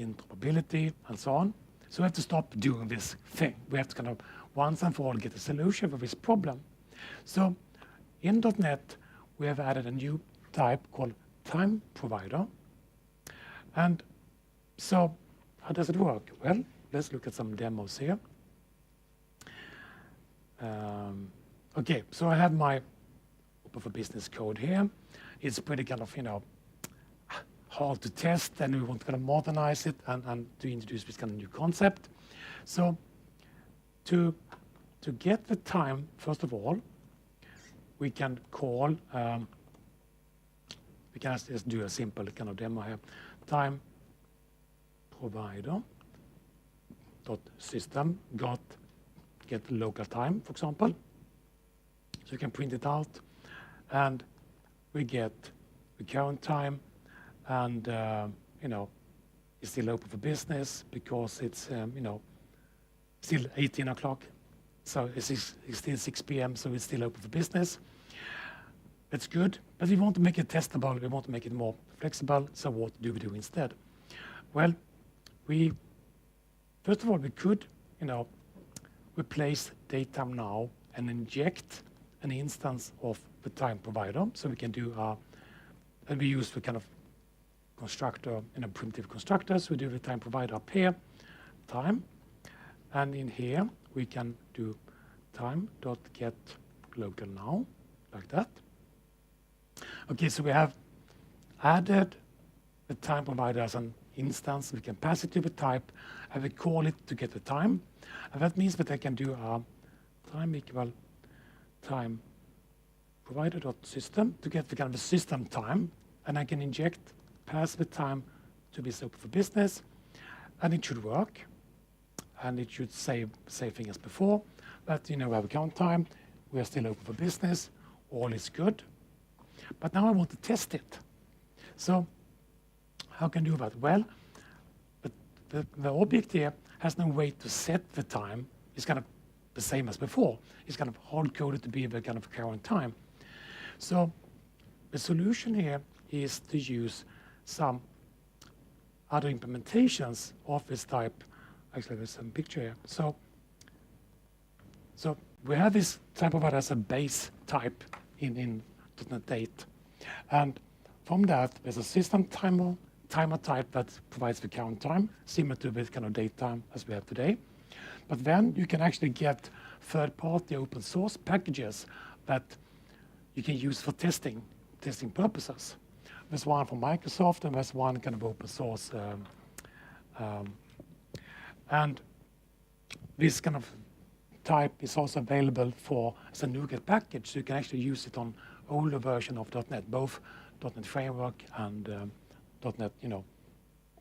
interoperability and so on. So we have to stop doing this thing. We have to kind of once and for all get a solution for this problem. So in .NET, we have added a new type called TimeProvider. And so how does it work? Well, let's look at some demos here. Okay, so I have my of a business code here. It's pretty kind of, hard to test, and we want to kind of modernize it and to introduce this kind of new concept. So to get the time, first of all, we can call, we can just do a simple kind of demo here. TimeProvider.system get local time, for example. So you can print it out, and we get the current time, and it's still open for business because it's still 18 o'clock, so it's still 6 p.m., so it's still open for business. That's good, but we want to make it testable, we want to make it more flexible, so what do we do instead? Well, first of all, we could replace datetime now and inject an instance of the TimeProvider, so we can do and we use the kind of constructor, primitive constructors. We do the TimeProvider up here, time, and in here we can do time.get local now, like that. Okay, so we have added the TimeProvider as an instance. We can pass it to the type, and we call it to get the time, and that means that I can do time equal TimeProvider.system to get the kind of the system time, and I can pass the time to be open for business, and it should work, and it should say same thing as before, but we have a count time, we are still open for business, all is good. But now I want to test it. So how can I do that? Well, the object here has no way to set the time. It's kind of the same as before. It's kind of hard-coded to be the kind of current time. So the solution here is to use some other implementations of this type. Actually, there's some picture here. So we have this TimeProvider as a base type in .NET 8. And from that, there's a system timer timer type that provides the count time, similar to this kind of date time as we have today. But then you can actually get third-party open source packages that you can use for testing purposes. There's one from Microsoft, and there's one kind of open source. And this kind of type is also available as a NuGet package, so you can actually use it on older version of .NET, both .NET Framework and .NET,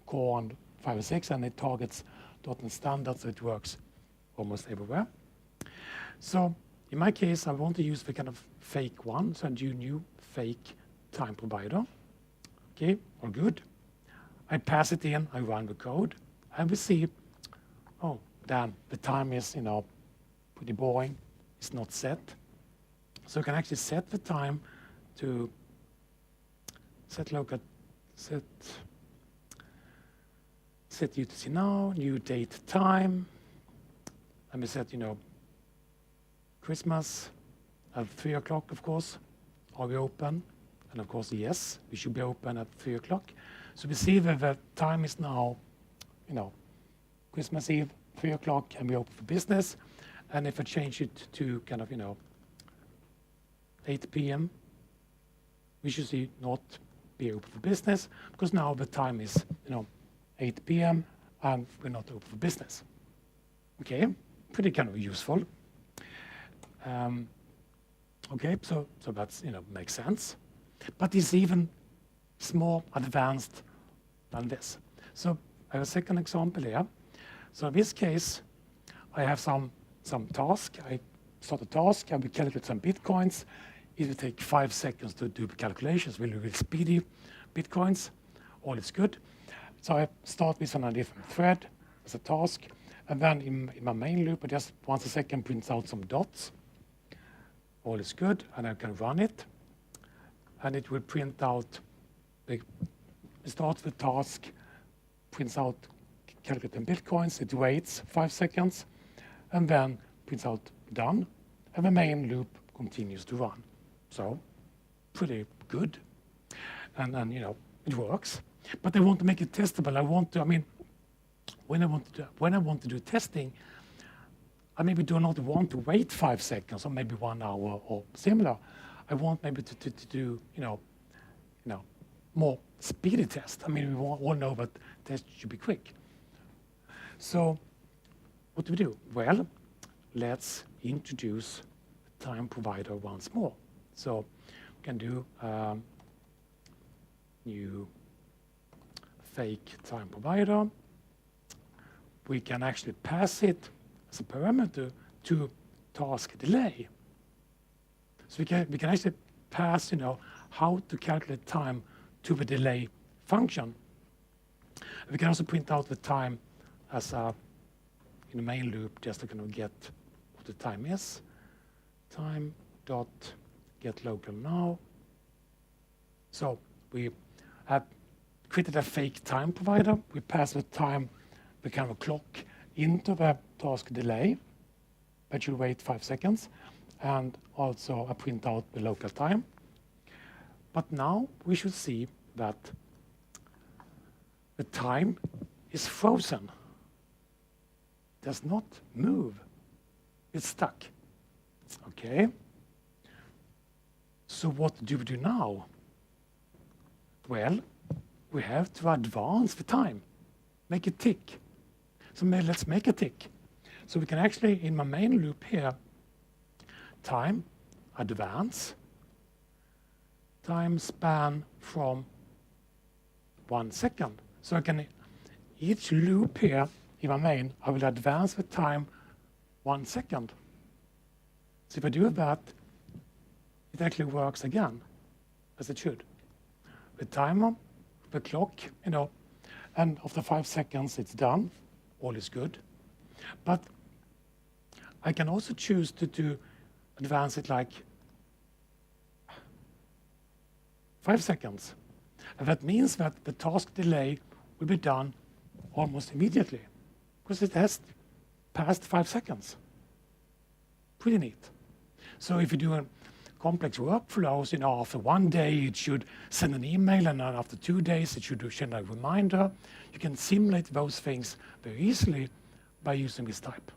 Core and 5 and 6, and it targets .NET Standard, so it works almost everywhere. So in my case, I want to use the kind of fake one, so I do new fake TimeProvider. Okay, all good. I pass it in, I run the code, and we see, oh, damn, the time is, pretty boring. It's not set. So you can actually set the time to set UTC now, new date time. Let me set, Christmas at 3 o'clock, of course. Are we open? And of course, yes, we should be open at 3 o'clock. So we see that the time is now, Christmas Eve, 3 o'clock, and we open for business. And if I change it to kind of, 8 p.m., we should see not be open for business, because now the time is, 8 p.m., and we're not open for business. Okay, pretty kind of useful. Okay, so that's, makes sense. But it's even more advanced than this. So I have a second example here. So in this case, I have some task. I start a task, I will calculate some bitcoins. It will take 5 seconds to do the calculations, really speedy bitcoins. All is good. So I start this on a different thread as a task. And then in my main loop, I just once a second prints out some dots. All is good, and I can run it. And it will print out, it starts the task, prints out calculating bitcoins, it waits 5 seconds, and then prints out done, and the main loop continues to run. So, pretty good. And it works. But I want to make it testable. When I want to do testing, I maybe do not want to wait 5 seconds or maybe 1 hour or similar. I want maybe to do, more speedy test. We all know that tests should be quick. So what do we do? Well, let's introduce TimeProvider once more. So we can do new fake TimeProvider. We can actually pass it as a parameter to task delay. So we can actually pass, how to calculate time to the delay function. We can also print out the time as in the main loop, just to kind of get what the time is. Time dot get local now. So we have created a fake TimeProvider. We pass the time, the kind of clock, into the task delay. That should wait 5 seconds. And also I print out the local time. But now we should see that the time is frozen. It does not move. It's stuck. Okay. So what do we do now? Well, we have to advance the time, make it tick. So let's make a tick. So we can actually, in my main loop here, time, advance, time span from 1 second. So I can, each loop here in my main, I will advance the time 1 second. So if I do that, it actually works again, as it should. The timer, the clock, and after 5 seconds, it's done. All is good. But I can also choose to advance it like 5 seconds. And that means that the task delay will be done almost immediately, because it has passed 5 seconds. Pretty neat. So if you do a complex workflows, after 1 day it should send an email, and then after 2 days it should send a reminder. You can simulate those things very easily by using this type.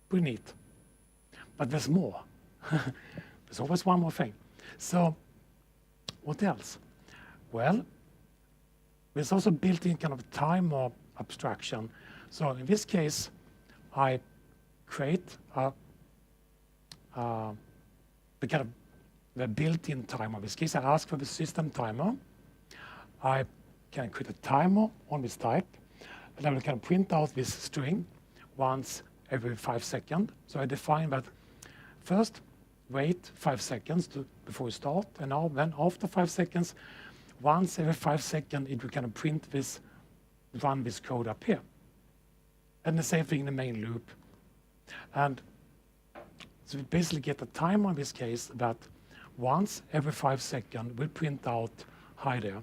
Pretty neat. But there's more. There's always one more thing. So what else? Well, there's also built-in kind of timer abstraction. So in this case, I create the kind of the built-in timer. In this case, I ask for the system timer. I can create a timer on this type, and I will kind of print out this string once every 5 seconds. So I define that first, wait 5 seconds before you start, and now then after 5 seconds, once every 5 seconds, it will kind of print this, run this code up here. And the same thing in the main loop. And so we basically get a timer in this case that once every 5 seconds will print out hi there.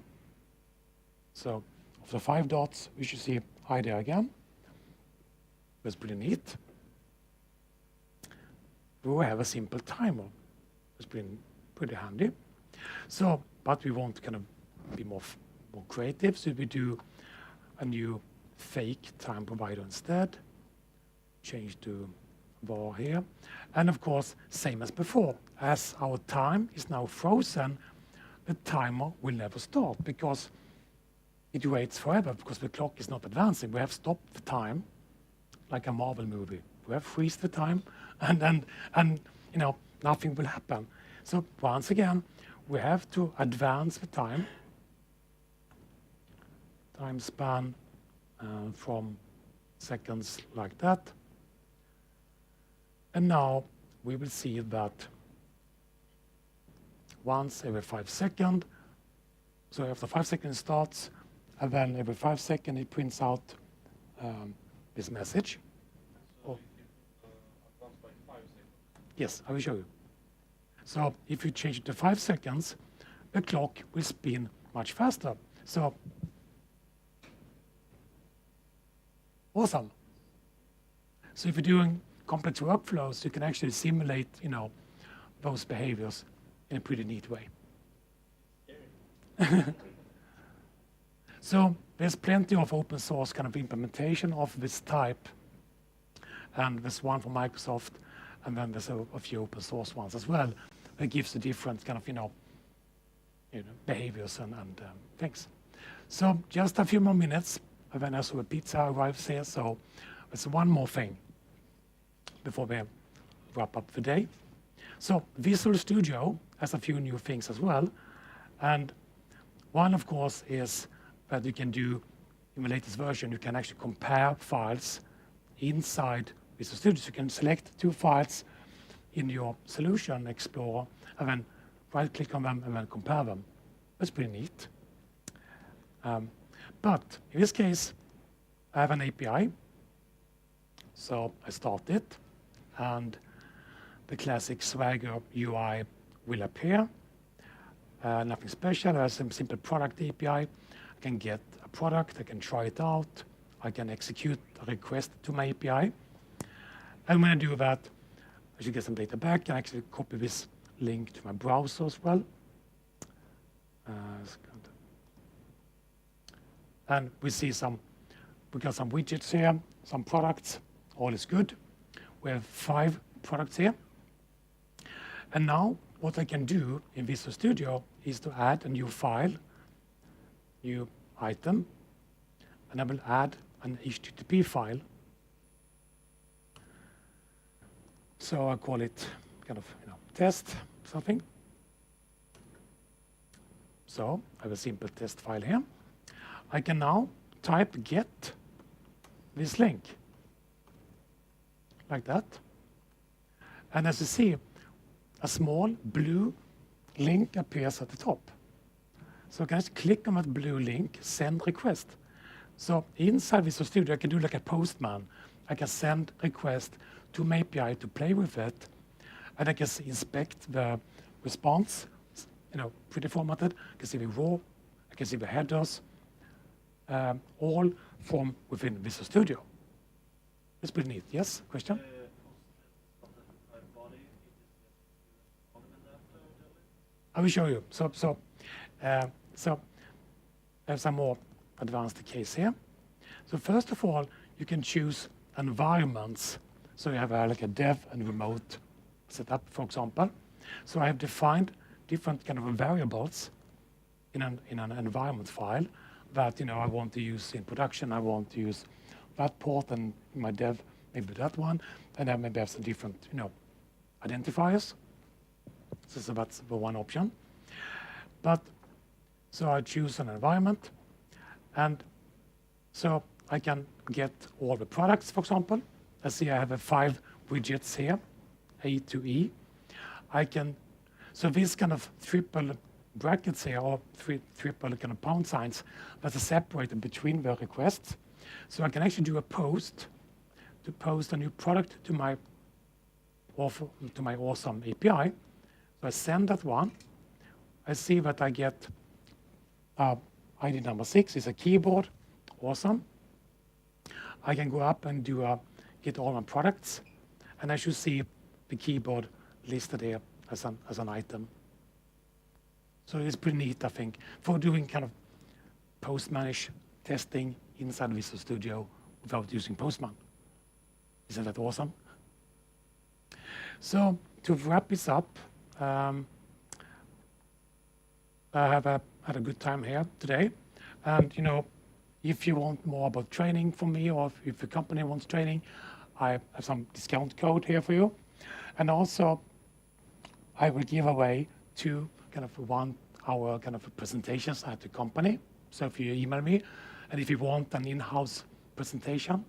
So after 5 dots, we should see hi there again. That's pretty neat. We have a simple timer. It's pretty handy. So, but we want to kind of be more creative, so we do a new fake time provider instead. Change to var here. And of course, same as before, as our time is now frozen, the timer will never start because it waits forever because the clock is not advancing. We have stopped the time like a Marvel movie. We have freeze the time and nothing will happen. So once again, we have to advance the time span from seconds like that. And now we will see that once every 5 seconds, so after 5 seconds starts, and then every 5 seconds it prints out this message. So you can advance by 5 seconds. Yes, I will show you. So if you change it to 5 seconds, the clock will spin much faster. So awesome. So if you're doing complex workflows, you can actually simulate, those behaviors in a pretty neat way. So there's plenty of open source kind of implementation of this type. And there's one from Microsoft, and then there's a few open source ones as well that gives the different kind of, behaviors and things. So just a few more minutes, and then also a pizza arrives here. So there's one more thing before we wrap up the day. So Visual Studio has a few new things as well. And one, of course, is that you can do, in the latest version, you can actually compare files inside Visual Studio. So you can select 2 files in your solution explorer and then right-click on them and then compare them. That's pretty neat. But in this case, I have an API. So I start it, and the classic Swagger UI will appear. Nothing special. I have some simple product API. I can get a product. I can try it out. I can execute a request to my API. And when I do that, I should get some data back and actually copy this link to my browser as well. And we got some widgets here, some products. All is good. We have 5 products here. And now what I can do in Visual Studio is to add a new file, new item, and I will add an HTTP file. So I call it kind of test something. So I have a simple test file here. I can now type get this link like that. And as you see, a small blue link appears at the top. So I can just click on that blue link, send request. So inside Visual Studio, I can do like a postman. I can send request to my API to play with it, and I can inspect the response, pretty formatted. I can see the raw, I can see the headers, all from within Visual Studio. It's pretty neat. Yes, question? I will show you. So I have some more advanced case here. So first of all, you can choose environments. So you have like a dev and remote setup, for example. So I have defined different kind of variables in an environment file that I want to use in production. I want to use that port, and in my dev maybe that one, and then maybe have some different identifiers. So that's the one option. But so I choose an environment, and so I can get all the products, for example. Let's see, I have 5 widgets here, A to E. So these kind of triple brackets here, or triple kind of pound signs, that are separated between the requests. So I can actually do a post to post a new product to my awesome API. So I send that one. I see that I get ID number 6 is a keyboard. Awesome. I can go up and get all my products, and I should see the keyboard listed here as an item. So it's pretty neat, I think, for doing kind of post-managed testing inside Visual Studio without using Postman. Isn't that awesome? So to wrap this up, I have had a good time here today. And if you want more about training from me, or if the company wants training, I have some discount code here for you. And also, I will give away 2 kind of 1-hour kind of presentations at the company. So if you email me, and if you want an in-house presentation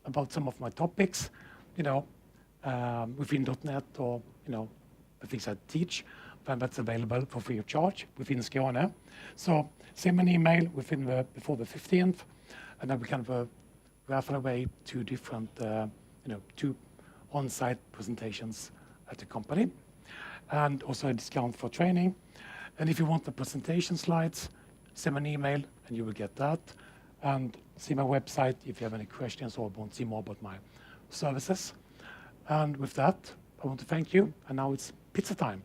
about some of my topics, within .NET or the things I teach, then that's available for free of charge within Skåne. So send me an email before the 15th, and then we kind of raffle away 2 different, 2 on-site presentations at the company, and also a discount for training. And if you want the presentation slides, send me an email and you will get that. And see my website if you have any questions or want to see more about my services. And with that, I want to thank you. And now it's pizza time.